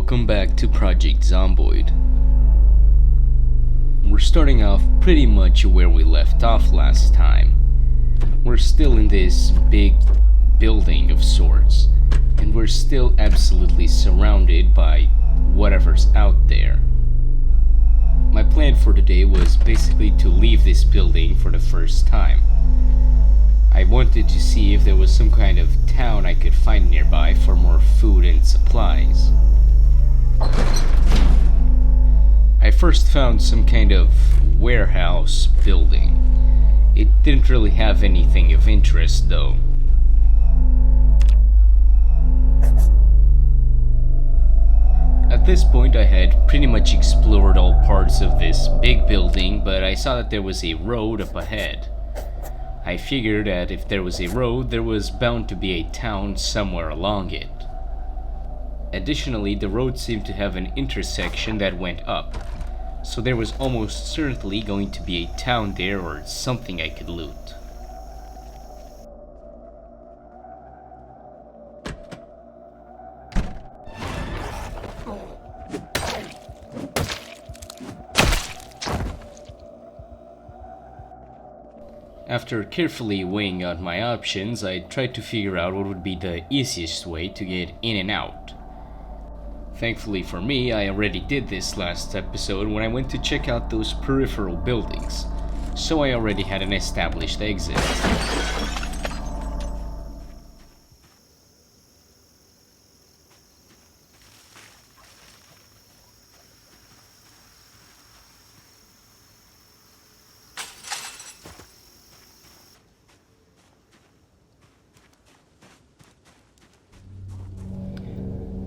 Welcome back to Project Zomboid. We're starting off pretty much where we left off last time. We're still in this big building of sorts, and we're still absolutely surrounded by whatever's out there. My plan for today was basically to leave this building for the first time. I wanted to see if there was some kind of town I could find nearby for more food and supplies. I first found some kind of warehouse building. It didn't really have anything of interest though. At this point I had pretty much explored all parts of this big building, but I saw that there was a road up ahead. I figured that if there was a road, there was bound to be a town somewhere along it. Additionally, the road seemed to have an intersection that went up, so there was almost certainly going to be a town there or something I could loot. After carefully weighing out my options, I tried to figure out what would be the easiest way to get in and out. Thankfully for me, I already did this last episode when I went to check out those peripheral buildings, so I already had an established exit.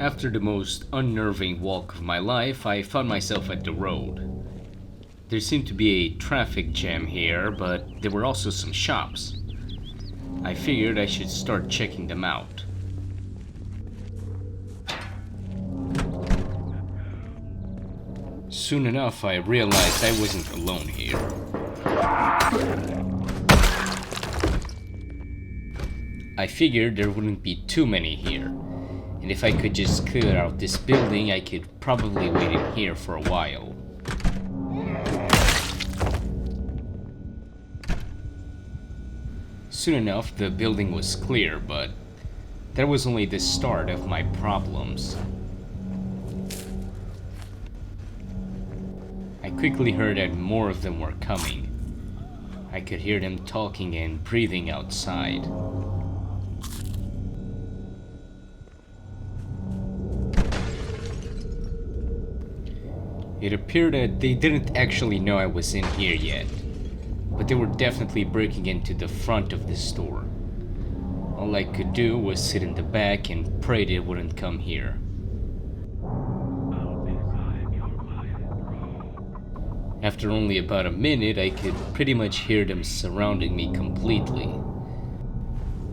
After the most unnerving walk of my life, I found myself at the road. There seemed to be a traffic jam here, but there were also some shops. I figured I should start checking them out. Soon enough, I realized I wasn't alone here. I figured there wouldn't be too many here. And if I could just clear out this building, I could probably wait in here for a while. Soon enough, the building was clear, but that was only the start of my problems. I quickly heard that more of them were coming. I could hear them talking and breathing outside. It appeared that they didn't actually know I was in here yet, but they were definitely breaking into the front of the store. All I could do was sit in the back and pray they wouldn't come here. After only about a minute, I could pretty much hear them surrounding me completely.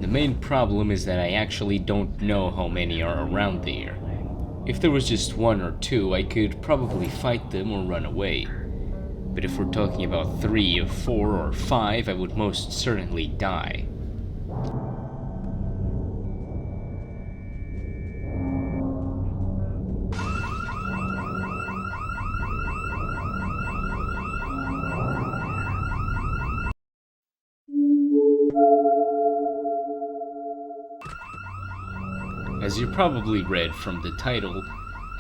The main problem is that I actually don't know how many are around there. If there was just one or two, I could probably fight them or run away. But if we're talking about 3 or 4 or 5, I would most certainly die. As you probably read from the title,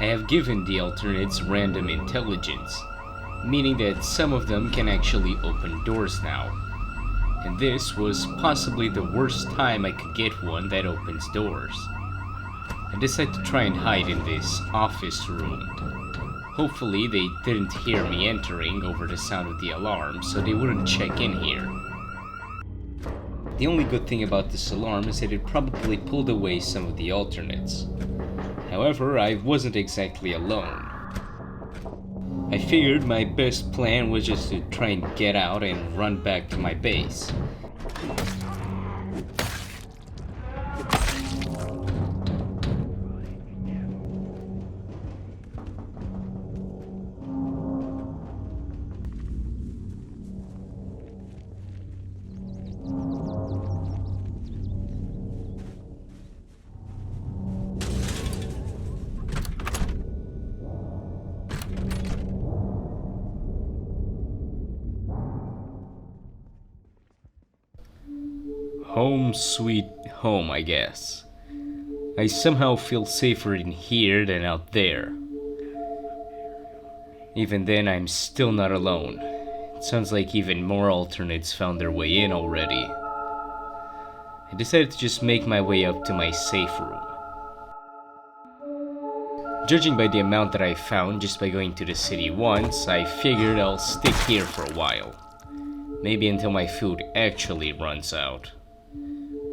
I have given the alternates random intelligence, meaning that some of them can actually open doors now. And this was possibly the worst time I could get one that opens doors. I decided to try and hide in this office room. Hopefully they didn't hear me entering over the sound of the alarm, so they wouldn't check in here. The only good thing about this alarm is that it probably pulled away some of the alternates. However, I wasn't exactly alone. I figured my best plan was just to try and get out and run back to my base. Home sweet home, I guess. I somehow feel safer in here than out there. Even then, I'm still not alone. It sounds like even more alternates found their way in already. I decided to just make my way up to my safe room. Judging by the amount that I found just by going to the city once, I figured I'll stick here for a while. Maybe until my food actually runs out.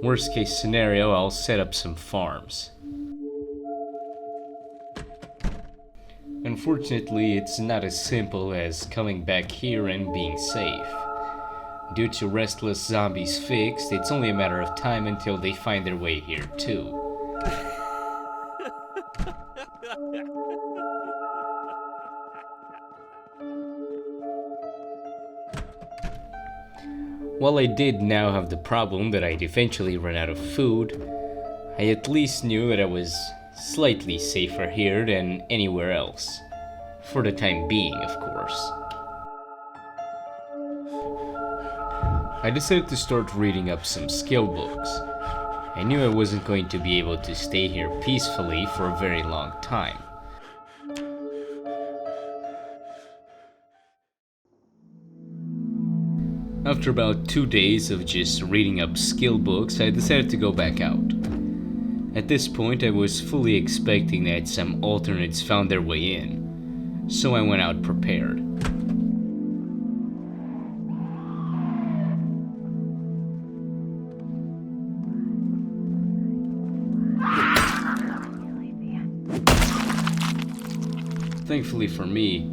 Worst case scenario, I'll set up some farms. Unfortunately, it's not as simple as coming back here and being safe. Due to restless zombies fixed, it's only a matter of time until they find their way here too. While I did now have the problem that I'd eventually run out of food, I at least knew that I was slightly safer here than anywhere else. For the time being, of course. I decided to start reading up some skill books. I knew I wasn't going to be able to stay here peacefully for a very long time. After about 2 days of just reading up skill books, I decided to go back out. At this point, I was fully expecting that some alternates found their way in, so I went out prepared. Thankfully for me,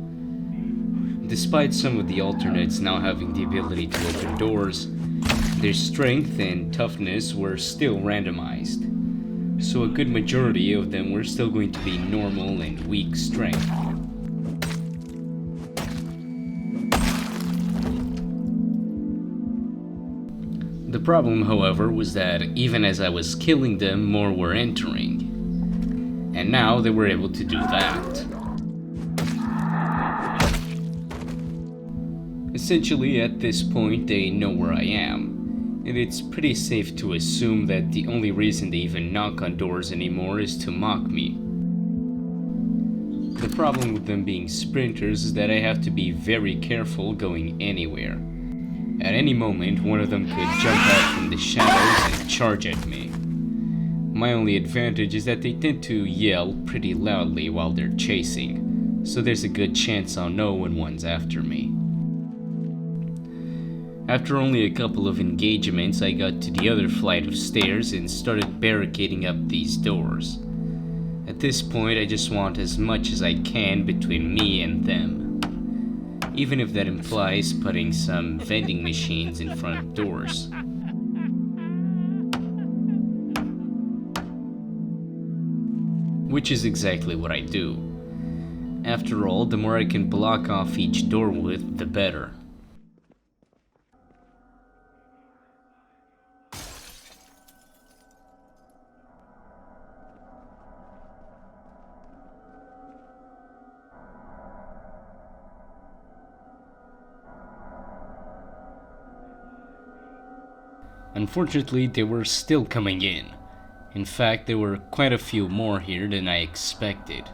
despite some of the alternates now having the ability to open doors, their strength and toughness were still randomized, so a good majority of them were still going to be normal and weak strength. The problem, however, was that even as I was killing them, more were entering, and now they were able to do that. Essentially, at this point, they know where I am, and it's pretty safe to assume that the only reason they even knock on doors anymore is to mock me. The problem with them being sprinters is that I have to be very careful going anywhere. At any moment, one of them could jump out from the shadows and charge at me. My only advantage is that they tend to yell pretty loudly while they're chasing, so there's a good chance I'll know when one's after me. After only a couple of engagements, I got to the other flight of stairs and started barricading up these doors. At this point, I just want as much as I can between me and them, even if that implies putting some vending machines in front of doors. Which is exactly what I do. After all, the more I can block off each door with, the better. Unfortunately, they were still coming in. In fact, there were quite a few more here than I expected.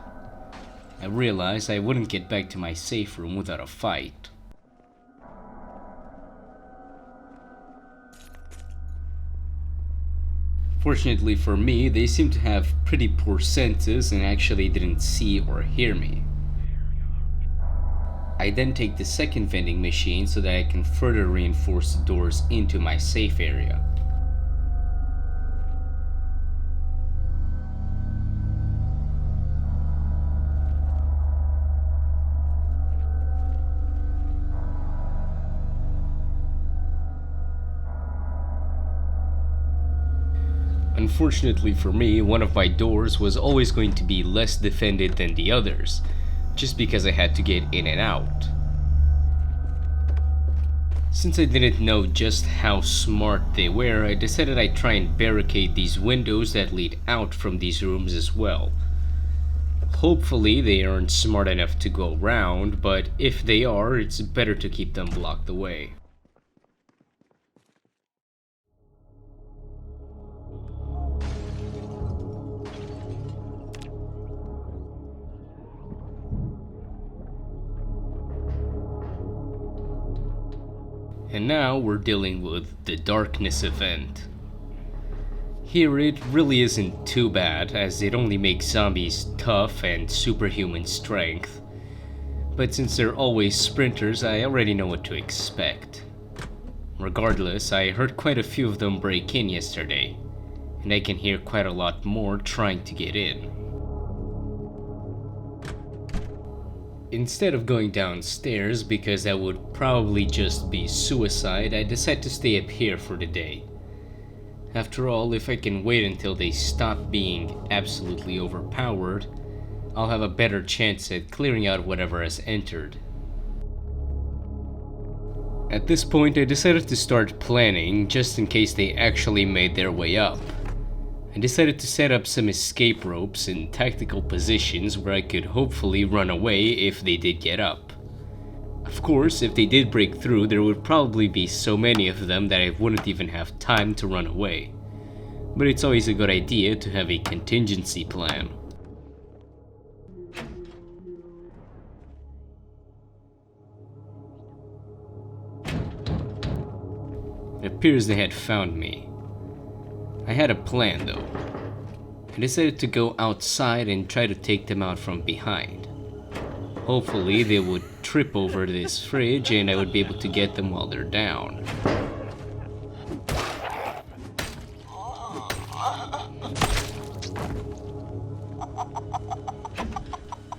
I realized I wouldn't get back to my safe room without a fight. Fortunately for me, they seemed to have pretty poor senses and actually didn't see or hear me. I then take the second vending machine so that I can further reinforce the doors into my safe area. Unfortunately for me, one of my doors was always going to be less defended than the others, just because I had to get in and out. Since I didn't know just how smart they were, I decided I'd try and barricade these windows that lead out from these rooms as well. Hopefully they aren't smart enough to go around, but if they are, it's better to keep them blocked away. And now we're dealing with the darkness event. Here it really isn't too bad, as it only makes zombies tough and superhuman strength. But since they're always sprinters, I already know what to expect. Regardless, I heard quite a few of them break in yesterday, and I can hear quite a lot more trying to get in. Instead of going downstairs, because that would probably just be suicide, I decided to stay up here for the day. After all, if I can wait until they stop being absolutely overpowered, I'll have a better chance at clearing out whatever has entered. At this point, I decided to start planning just in case they actually made their way up. I decided to set up some escape ropes in tactical positions where I could hopefully run away if they did get up. Of course, if they did break through, there would probably be so many of them that I wouldn't even have time to run away. But it's always a good idea to have a contingency plan. It appears they had found me. I had a plan though. I decided to go outside and try to take them out from behind. Hopefully they would trip over this fridge and I would be able to get them while they're down.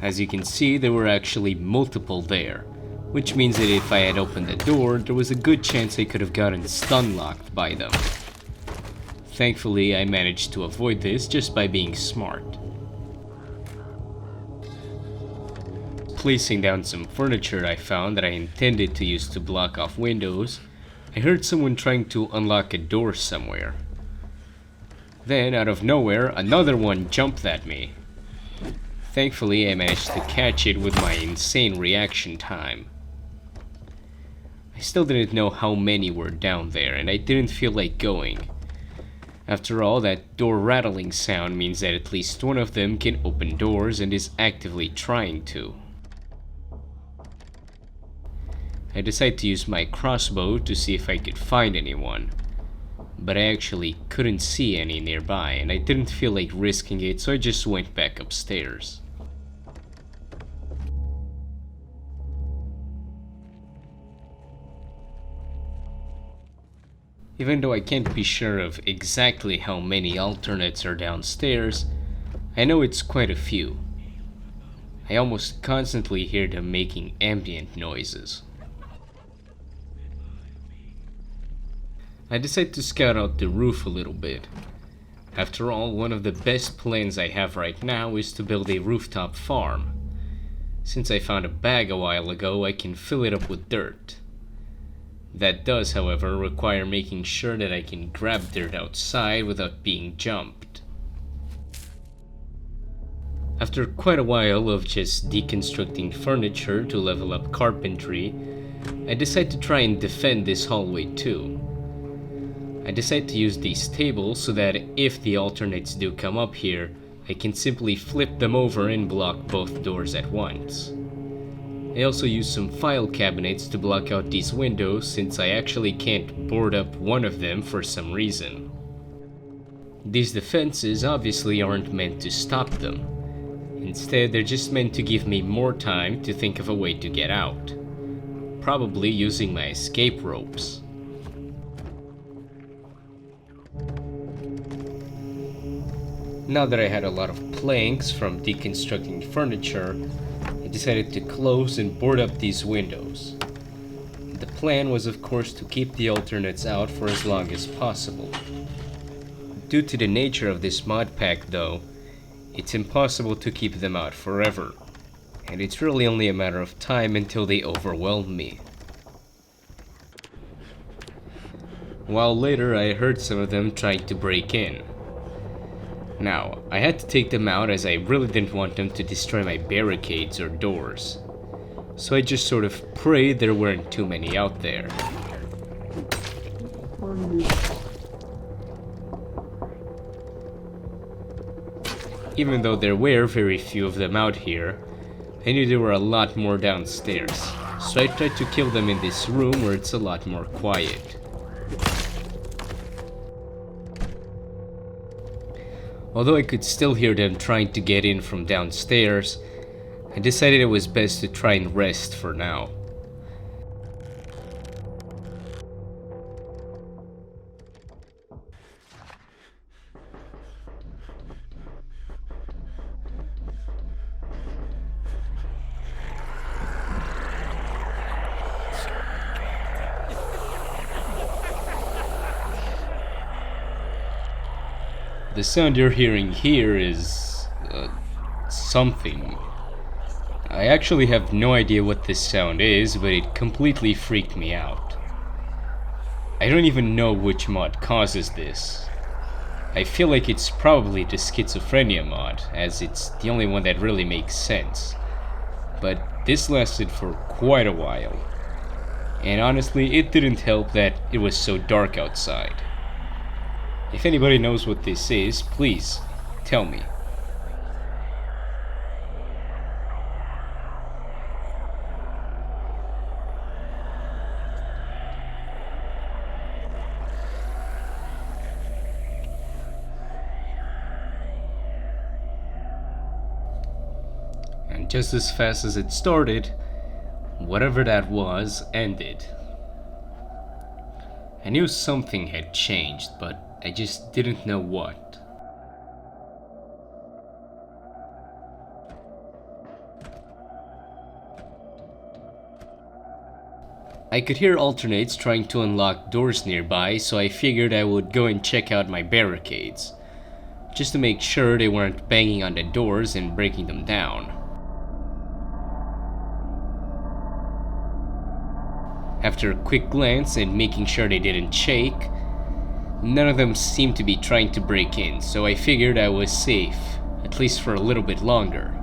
As you can see, there were actually multiple there, which means that if I had opened the door, there was a good chance I could have gotten stun locked by them. Thankfully, I managed to avoid this just by being smart. Placing down some furniture I found that I intended to use to block off windows, I heard someone trying to unlock a door somewhere. Then, out of nowhere, another one jumped at me. Thankfully, I managed to catch it with my insane reaction time. I still didn't know how many were down there, and I didn't feel like going. After all, that door rattling sound means that at least one of them can open doors and is actively trying to. I decided to use my crossbow to see if I could find anyone, but I actually couldn't see any nearby and I didn't feel like risking it, so I just went back upstairs. Even though I can't be sure of exactly how many alternates are downstairs, I know it's quite a few. I almost constantly hear them making ambient noises. I decided to scout out the roof a little bit. After all, one of the best plans I have right now is to build a rooftop farm. Since I found a bag a while ago, I can fill it up with dirt. That does, however, require making sure that I can grab dirt outside without being jumped. After quite a while of just deconstructing furniture to level up carpentry, I decided to try and defend this hallway too. I decided to use these tables so that if the alternates do come up here, I can simply flip them over and block both doors at once. I also used some file cabinets to block out these windows since I actually can't board up one of them for some reason. These defenses obviously aren't meant to stop them. Instead, they're just meant to give me more time to think of a way to get out. Probably using my escape ropes. Now that I had a lot of planks from deconstructing furniture, I decided to close and board up these windows. The plan was of course to keep the alternates out for as long as possible. Due to the nature of this mod pack though, it's impossible to keep them out forever, and it's really only a matter of time until they overwhelm me. While later I heard some of them trying to break in. Now, I had to take them out as I really didn't want them to destroy my barricades or doors. So I just sort of prayed there weren't too many out there. Even though there were very few of them out here, I knew there were a lot more downstairs. so I tried to kill them in this room where it's a lot more quiet. Although I could still hear them trying to get in from downstairs, I decided it was best to try and rest for now. The sound you're hearing here is something. I actually have no idea what this sound is, but it completely freaked me out. I don't even know which mod causes this. I feel like it's probably the schizophrenia mod, as it's the only one that really makes sense. But this lasted for quite a while. And honestly, it didn't help that it was so dark outside. If anybody knows what this is, please tell me. And just as fast as it started, whatever that was ended. I knew something had changed, but I just didn't know what. I could hear alternates trying to unlock doors nearby, so I figured I would go and check out my barricades, just to make sure they weren't banging on the doors and breaking them down. After a quick glance and making sure they didn't shake, none of them seemed to be trying to break in, so I figured I was safe, at least for a little bit longer.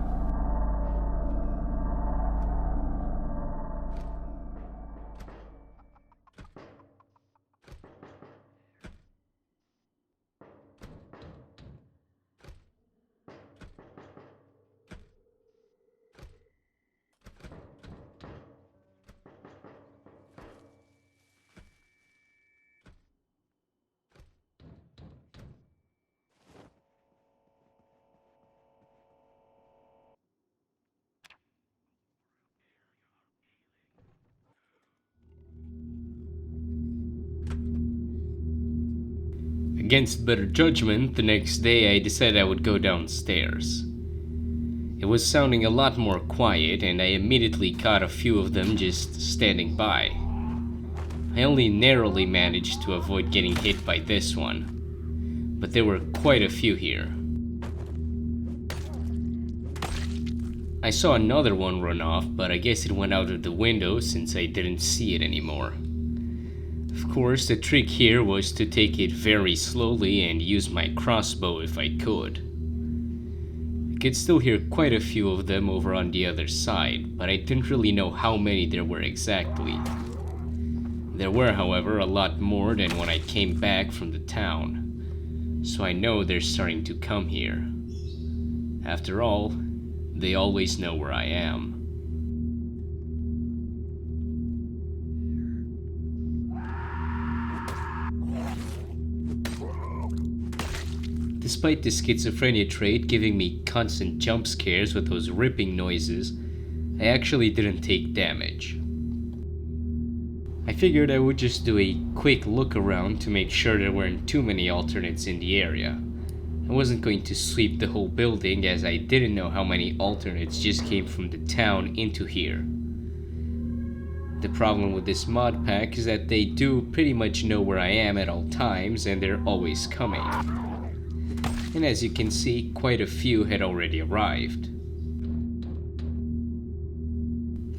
Against better judgment, the next day I decided I would go downstairs. It was sounding a lot more quiet, and I immediately caught a few of them just standing by. I only narrowly managed to avoid getting hit by this one, but there were quite a few here. I saw another one run off, but I guess it went out of the window since I didn't see it anymore. Of course, the trick here was to take it very slowly and use my crossbow if I could. I could still hear quite a few of them over on the other side, but I didn't really know how many there were exactly. There were, however, a lot more than when I came back from the town, so I know they're starting to come here. After all, they always know where I am. Despite the schizophrenia trait giving me constant jump scares with those ripping noises, I actually didn't take damage. I figured I would just do a quick look around to make sure there weren't too many alternates in the area. I wasn't going to sweep the whole building, as I didn't know how many alternates just came from the town into here. The problem with this mod pack is that they do pretty much know where I am at all times, and they're always coming. And as you can see, quite a few had already arrived.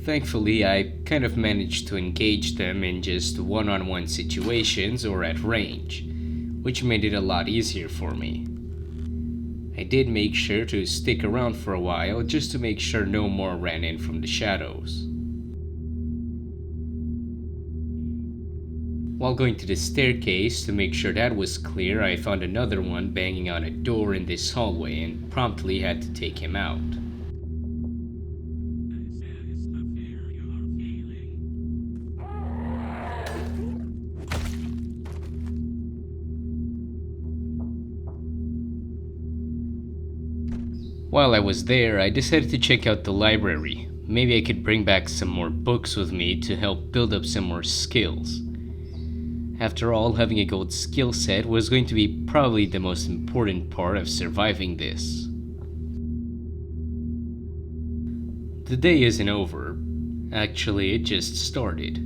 Thankfully, I kind of managed to engage them in just one-on-one situations or at range, which made it a lot easier for me. I did make sure to stick around for a while just to make sure no more ran in from the shadows. While going to the staircase to make sure that was clear, I found another one banging on a door in this hallway and promptly had to take him out. While I was there, I decided to check out the library. Maybe I could bring back some more books with me to help build up some more skills. After all, having a gold skill set was going to be probably the most important part of surviving this. The day isn't over. Actually, it just started.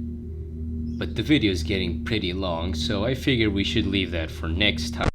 But the video's getting pretty long, so I figure we should leave that for next time.